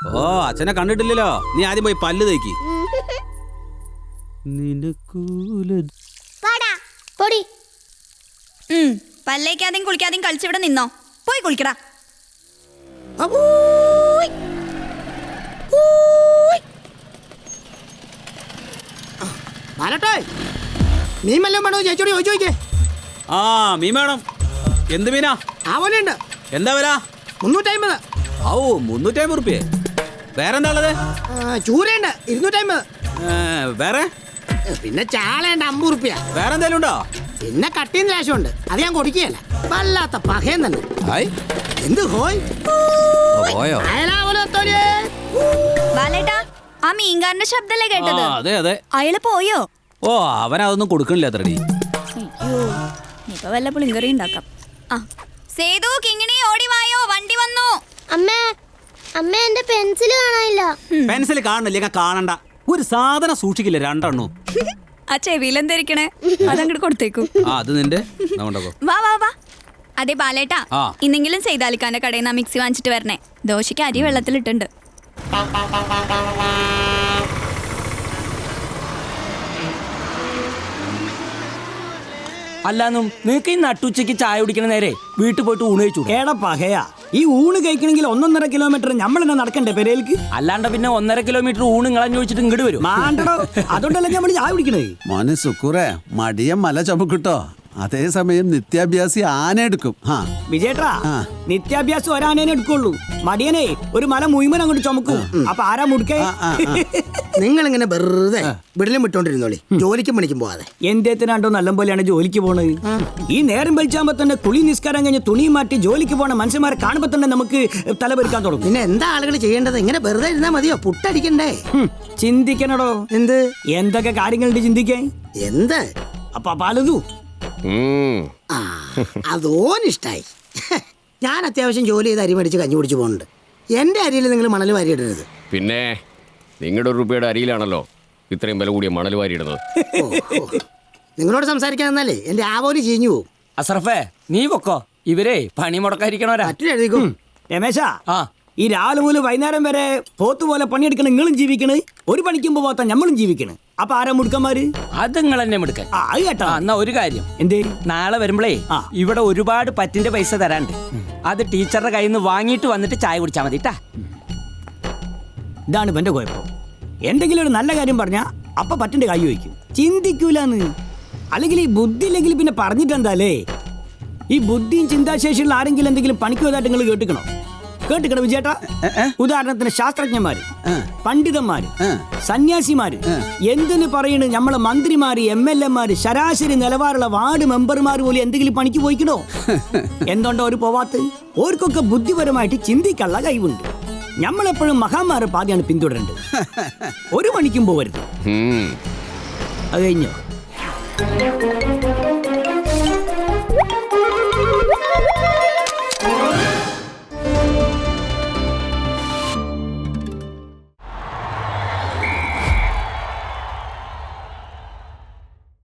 ഓ അച്ഛനെ കണ്ടിട്ടില്ലല്ലോ. നീ ആദ്യം പോയി പല്ല് തേക്ക്. പല്ലേക്കാതെയും കുളിക്കാതെയും കളിച്ചിവിടെ നിന്നോ. പോയി കുളിക്കടാ. മീൻ വല്ലതും വേണോ ചേച്ചോട് ചോദിച്ചോക്കേ. ആ മീൻ വേണം. എന്ത് മീനാ? ആവലുണ്ട്. എന്താ വില? 350. ഔ 350 റുപ്യ. വേറെന്താ ഉള്ളത്? ചൂരയുണ്ട് 250. വേറെ പിന്നെ ചാളയുണ്ട് 50 റുപ്യ. വേറെന്തേലും ഉണ്ടോ? പിന്നെ കട്ടിയും ലേശമുണ്ട്. അത് ഞാൻ കൊടുക്കുകയല്ല. വല്ലാത്ത പകയം തന്നെ. എന്ത് ഹോയ് പോയോ? ബാലേട്ടാ, ആ മീൻകാരന്റെ ശബ്ദല്ലേ കേട്ടത്? അതെ അതെ. അയാള് പോയോ? ഓ അവനതൊന്നും കൊടുക്കണില്ല അത്രടി. അയ്യോ, ഇപ്പൊ വല്ല പുളിങ്കറി ഉണ്ടാക്കാം. ആ സേതു, കിങ്ങിണി ഓടി വായോ, വണ്ടി വന്നു. അമ്മേ അമ്മേ, എന്റെ പെൻസിൽ കാണാനില്ല. പെൻസിൽ കാണണില്ല, കാണണ്ട. ഒരു സാധനം സൂക്ഷിക്കില്ല, രണ്ടെണ്ണു. ആ ചെവിയിലെന്തിരിക്കണേ, അതങ്ങോട്ട് കൊടുത്തേക്കൂ. അത് നിന്റെ. വാ വാ വാ. അതെ ബാലേട്ടാ, ആ. ഇന്നെങ്കിലും സെയ്താലിക്കാന്റെ കടയിൽ നിന്ന് മിക്സി വാങ്ങിച്ചിട്ട് വരണേ. ദോശയ്ക്ക് അരി വെള്ളത്തിലിട്ടുണ്ട്. അല്ലാന്നും നിനക്ക് ഈ നട്ടുച്ചയ്ക്ക് ചായ കുടിക്കണ നേരെ വീട്ടിൽ പോയിട്ട് ഊണ് കഴിച്ചു. ഏടാ പകയാ, ഈ ഊണ് കഴിക്കണമെങ്കിൽ 1.5 കിലോമീറ്റർ നമ്മൾ തന്നെ നടക്കണ്ടേ പെരേൽക്ക്? അല്ലാണ്ട് പിന്നെ 1.5 കിലോമീറ്റർ ഊണ് നിങ്ങളഞ്ഞു വെച്ചിട്ട് ഇങ്ങോട്ട് വരും. മാണ്ടടോ, അതുകൊണ്ടല്ലേ നമ്മൾ ചായ കുടിക്കണേ. മോനെ സുക്കൂറെ, മടിയം മല ചുമക്കിട്ടോ. അതേസമയം നിത്യാഭ്യാസി ആന എടുക്കും. വിജയേട്ടാ, നിത്യാഭ്യാസം ഒരാനേനെ എടുക്കുള്ളൂ. മടിയനെ ഒരു മല മുഴുവൻ അങ്ങോട്ട് ചുമക്കും. അപ്പൊ ആരാ മുടുക്കേ? നിങ്ങൾ ഇങ്ങനെ വെറുതെ വിടലും വിട്ടോണ്ടിരുന്നോളി, ജോലിക്കും പണിക്കും പോവാതെ. എന്റേത്തിനാണ്ടോ നല്ല പോലെയാണ് ജോലിക്ക് പോണത്. ഈ നേരം വലിച്ചാകുമ്പോ തന്നെ കുളി നിസ്കാരം കഴിഞ്ഞ് തുണിയും മാറ്റി ജോലിക്ക് പോണ മനുഷ്യന്മാരെ കാണുമ്പോ തന്നെ നമുക്ക് തലപെരുക്കാൻ തുടങ്ങും. പിന്നെ എന്താ ആളുകൾ ചെയ്യേണ്ടത്? ഇങ്ങനെ വെറുതെ ഇരുന്നാ മതിയോ? പുട്ടടിക്കണ്ടേ? ചിന്തിക്കണടോ. എന്ത്? എന്തൊക്കെ കാര്യങ്ങളുണ്ട് ചിന്തിക്കാൻ? എന്ത്? അപ്പൊ പലതു അതോനിഷ്ടായി. ഞാൻ അത്യാവശ്യം ജോലി ചെയ്ത് അരി മേടിച്ച് കഞ്ഞി കുടിച്ച് പോകുന്നുണ്ട്. എന്റെ അരിയിൽ നിങ്ങൾ മണൽ വാരിയിടരുത്. പിന്നെ നിങ്ങളുടെ രൂപയുടെ അരിയിലാണല്ലോ ഇത്രയും വില കൂടിയ മണൽ വാരിയിടുന്നത്. നിങ്ങളോട് സംസാരിക്കാൻ തന്നാലേ എന്റെ ആവോലി ചീഞ്ഞു പോകും. അസറഫേ, നീ പൊക്കോ. ഇവരെ പണി മുടക്കാതിരിക്കണോരാ. മറ്റൊരെഴുതിക്കും. രമേശാ, ഈ രാവിലെ മുതൽ വൈകുന്നേരം വരെ പോത്തുപോലെ പണിയെടുക്കണ നിങ്ങളും ജീവിക്കണ്, ഒരു പണിക്കും പോവാത്ത നമ്മളും ജീവിക്കണ്. അപ്പൊ ആരാ മുടുക്കന്മാര്? അത് നിങ്ങൾ തന്നെ എടുക്കാൻ. അത് കേട്ടോ. എന്നാ ഒരു കാര്യം, എന്തേ? നാളെ വരുമ്പളേ ഇവിടെ ഒരുപാട് പറ്റിന്റെ പൈസ തരാണ്ട്. അത് ടീച്ചറുടെ കയ്യിൽ നിന്ന് വാങ്ങിയിട്ട് വന്നിട്ട് ചായ കുടിച്ചാൽ മതി ട്ടാ. ഇതാണ് ഇവന്റെ കുഴപ്പം. എന്തെങ്കിലും ഒരു നല്ല കാര്യം പറഞ്ഞാ അപ്പൊ പറ്റിന്റെ കൈ വയ്ക്കും, ചിന്തിക്കൂലെന്ന്. അല്ലെങ്കിൽ ഈ ബുദ്ധി ഇല്ലെങ്കിൽ പിന്നെ പറഞ്ഞിട്ടെന്താലേ? ഈ ബുദ്ധിയും ചിന്താശേഷിയുള്ള ആരെങ്കിലും എന്തെങ്കിലും പണിക്ക് പോയതായിട്ട് നിങ്ങൾ കേട്ടിക്കണോ വിജയേട്ടാ? ഉദാഹരണത്തിന് ശാസ്ത്രജ്ഞന്മാര്, പണ്ഡിതന്മാര്, സന്യാസിമാര്, എന്തിനു പറയണ് നമ്മളെ മന്ത്രിമാര്, MLA മാര്, ശരാശരി നിലവാരമുള്ള വാർഡ് മെമ്പർമാർ പോലും എന്തെങ്കിലും പണിക്ക് പോയിക്കണോ? എന്തുകൊണ്ടോ ഒരു പോവാത്ത്? ഓർക്കൊക്കെ ബുദ്ധിപരമായിട്ട് ചിന്തിക്കാനുള്ള കഴിവുണ്ട്. നമ്മളെപ്പോഴും മഹാന്മാരെ പാതയാണ് പിന്തുടരേണ്ടത്. ഒരു പണിക്കും പോവരുത്. അത് കഴിഞ്ഞോ?